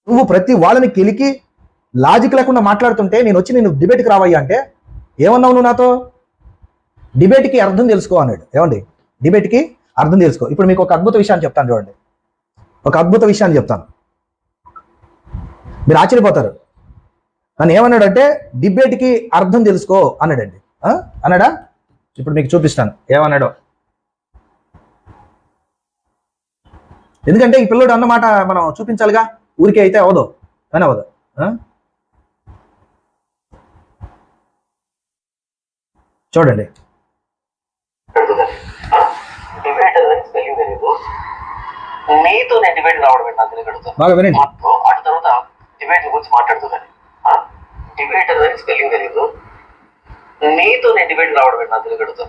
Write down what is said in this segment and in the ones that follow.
నువ్వు ప్రతి వాళ్ళని కెలికి లాజిక్ లేకుండా మాట్లాడుతుంటే నేను వచ్చి నేను డిబేట్కి రావయ్యా అంటే ఏమన్నావు నువ్వు నాతో? డిబేట్కి అర్థం తెలుసుకో అన్నాడు. ఏమండి, డిబేట్కి అర్థం తెలుసుకో. ఇప్పుడు మీకు ఒక అద్భుత విషయాన్ని చెప్తాను చూడండి, ఒక అద్భుత విషయాన్ని చెప్తాను, మీరు ఆశ్చర్యపోతారు. నన్ను ఏమన్నాడు అంటే డిబేట్కి అర్థం తెలుసుకో అన్నాడండి. అన్నాడా? ఇప్పుడు మీకు చూపిస్తాను ఏమన్నాడో. ఎందుకంటే ఈ పిల్లడు అన్నమాట మనం చూపించాలిగా, ఊరికే అయితే అవదు, అని అవదు. చూడండి, నీతో నేను డిబేట్ రావడం నాకు తెలియదు. బాగా వినండి. ఆ తర్వాత డిబేట్ గురించి మాట్లాడుతుందని డిబేటర్ అని స్పెల్లింగ్ తెలియదు. నీతో నేను డిబేట్ రావడం నాకు తెలియదు.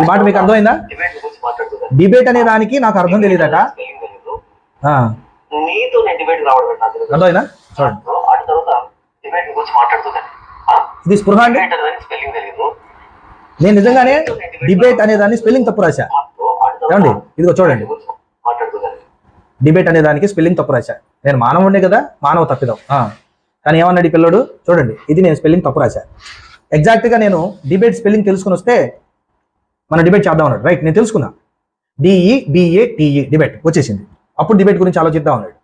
ఈ మాట మీకు అర్థమైందా? డిబేట్ గురించి మాట్లాడుతుంది. డిబేట్ అనే దానికి నాకు అర్థం తెలియదట. స్పెల్లింగ్ తెలియదు. నీతో నేను డిబేట్ రావడం నాకు తెలియదు. అర్థమైనా? చూడండి, ఆ తర్వాత డిబేట్ గురించి మాట్లాడుతుందని ఇది స్పృహ అండి. డిబేటర్ అని స్పెల్లింగ్ తెలియదు. నేను నిజంగానే డిబేట్ అనే దాన్ని స్పెల్లింగ్ తప్పు రాశా. ఏమండి, ఇదిగో చూడండి, డిబేట్ అనే దానికి స్పెల్లింగ్ తప్పు రాశా. నేను మానవుడినే కదా, మానవ తప్పిదం. కానీ ఏమన్నాడు ఈ పిల్లడు? చూడండి, ఇది నేను స్పెల్లింగ్ తప్పు రాశా. ఎగ్జాక్ట్గా నేను డిబేట్ స్పెల్లింగ్ తెలుసుకుని వస్తే మనం డిబేట్ చేద్దాం అన్నాడు. రైట్, నేను తెలుసుకున్నా, DEBATE డిబేట్ వచ్చేసింది. అప్పుడు డిబేట్ గురించి ఆలోచిద్దాం అన్నాడు.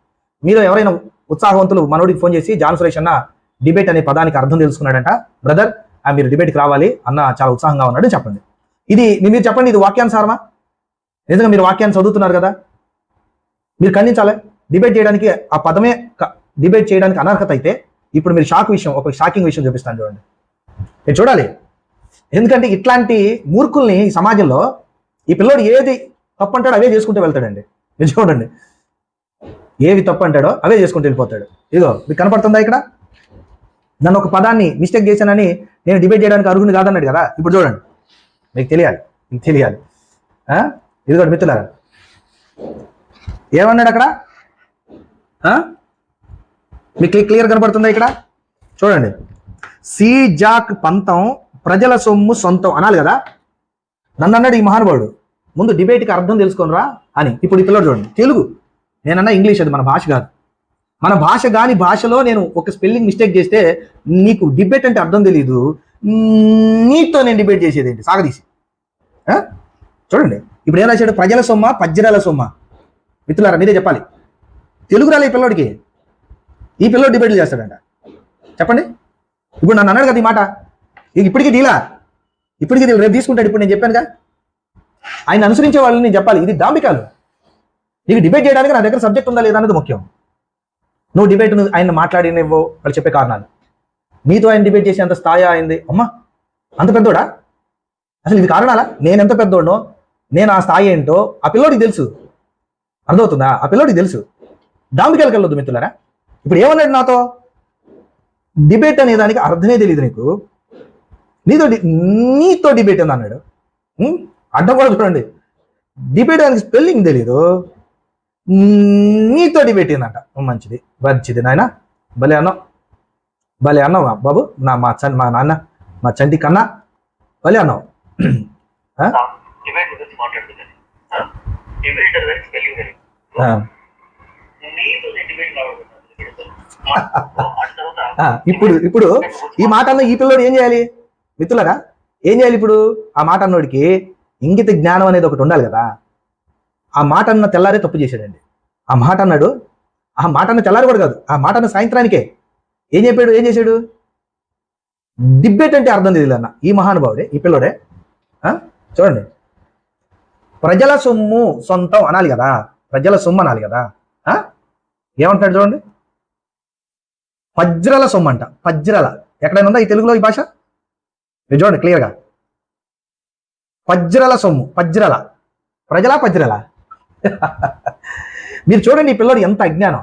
మీరు ఎవరైనా ఉత్సాహవంతులు మనోడికి ఫోన్ చేసి జాన్ సురేష్ అన్న డిబేట్ అనే పదానికి అర్థం తెలుసుకున్నాడంట బ్రదర్, మీరు డిబేట్కి రావాలి అన్న, చాలా ఉత్సాహంగా ఉన్నాడు చెప్పండి. ఇది మీరు చెప్పండి, ఇది వాక్యానుసారమా? నిజంగా మీరు వాక్యాన్ని చదువుతున్నారు కదా, మీరు ఖండించాలి. డిబేట్ చేయడానికి ఆ పదమే డిబేట్ చేయడానికి అనర్హత అయితే ఇప్పుడు మీరు ఒక షాకింగ్ విషయం చూపిస్తాను చూడండి. మీరు చూడాలి, ఎందుకంటే ఇట్లాంటి మూర్ఖుల్ని ఈ సమాజంలో ఈ పిల్లోడు ఏది తప్పు అంటాడో అవే చేసుకుంటూ వెళ్తాడండి. మీరు చూడండి, ఏవి తప్పు అంటాడో అవే చేసుకుంటూ వెళ్ళిపోతాడు. ఇదిగో మీకు కనపడుతుందా ఇక్కడ? నన్ను ఒక పదాన్ని మిస్టేక్ చేశానని నేను డిబేట్ చేయడానికి అర్హుని కాదన్నాడు కదా. ఇప్పుడు చూడండి, మీకు తెలియాలి. ఇదిగో మిత్రులారా, ఏమన్నాడు అక్కడ? మీకు క్లియర్ కనపడుతుందా ఇక్కడ? చూడండి, జాక్ పంతం ప్రజల సొమ్ము సొంతం అనాలి కదా. నన్ను అన్నాడు ఈ మహానుభావుడు, ముందు డిబేట్కి అర్థం తెలుసుకోనరా అని. ఇప్పుడు ఈ పిల్లడు చూడండి, తెలుగు, నేనన్నా ఇంగ్లీష్, అది మన భాష కాదు. మన భాష కాని భాషలో నేను ఒక స్పెల్లింగ్ మిస్టేక్ చేస్తే నీకు డిబేట్ అంటే అర్థం తెలియదు, నీతో నేను డిబేట్ చేసేది ఏంటి సాగదీసి. చూడండి, ఇప్పుడు ఏం రాశాడు? ప్రజల సొమ్మ పజ్జరాల సొమ్మ. మిత్రులారా మీరే చెప్పాలి, తెలుగు రాలే ఈ పిల్లోడికి. ఈ పిల్లోడు డిబేట్లు చేస్తాడంట. చెప్పండి, ఇప్పుడు నన్ను అన్నాడు కదా ఈ మాట, ఇప్పటికీ డీలా, రేపు తీసుకుంటాడు. ఇప్పుడు నేను చెప్పానుగా, ఆయన అనుసరించే వాళ్ళని నేను చెప్పాలి. ఇది డాంబికాలు. నీకు డిబేట్ చేయడానికి నా దగ్గర సబ్జెక్ట్ ఉందా లేదా అనేది ముఖ్యం. నువ్వు డిబేట్ ఆయన మాట్లాడినవో వాళ్ళు చెప్పే కారణాలు, నీతో ఆయన డిబేట్ చేసే అంత స్థాయి అయింది. అమ్మా, అంత పెద్దోడా? అసలు ఇది కారణాలా? నేను ఎంత పెద్దోడనో, నేను ఆ స్థాయి ఏంటో ఆ పిల్లోడికి తెలుసు. అర్థమవుతుందా? ఆ పిల్లోడికి తెలుసు. డాంబికాలకు వెళ్ళొద్దు మిత్రులారా. ఇప్పుడు ఏమన్నాడు నాతో? డిబేట్ అనే దానికి అర్థమే తెలియదు నీకు, నీతో డిబేట్ అని అన్నాడు. అడ్డం కూడా చూడండి, డిబేట్ దానికి స్పెల్లింగ్ తెలీదు, నీతో డిబేట్ ఏందంట. మంచిది నాయన, భలే అన్నావు బాబు, మా నాన్న మా చంటి కన్నా భలే అన్నావు. ఇప్పుడు ఈ మాట అన్న ఈ పిల్లోడు ఏం చేయాలి మిత్రులరా? ఏం చేయాలి ఇప్పుడు? ఆ మాట అన్నోడికి ఇంగిత జ్ఞానం అనేది ఒకటి ఉండాలి కదా. ఆ మాట అన్న తెల్లారే తప్పు చేశాడండి. ఆ మాట అన్న తెల్లారి కూడా కాదు, ఆ మాట అన్న సాయంత్రానికే ఏం చేశాడు? డిబేట్ అంటే అర్థం తెలియదు అన్న ఈ మహానుభావుడే, ఈ పిల్లోడే. చూడండి, ప్రజల సొమ్ము సొంతం అనాలి కదా, ప్రజల సొమ్ము అనాలి కదా. ఏమంటాడు చూడండి, పజ్రల సొమ్ము అంట. పజ్రల ఎక్కడైనా ఉందా ఈ తెలుగులో ఈ భాష? మీరు చూడండి క్లియర్గా, పజ్రల సొమ్ము. ప్రజల పజ్రల. మీరు చూడండి ఈ పిల్లోడు ఎంత అజ్ఞానం.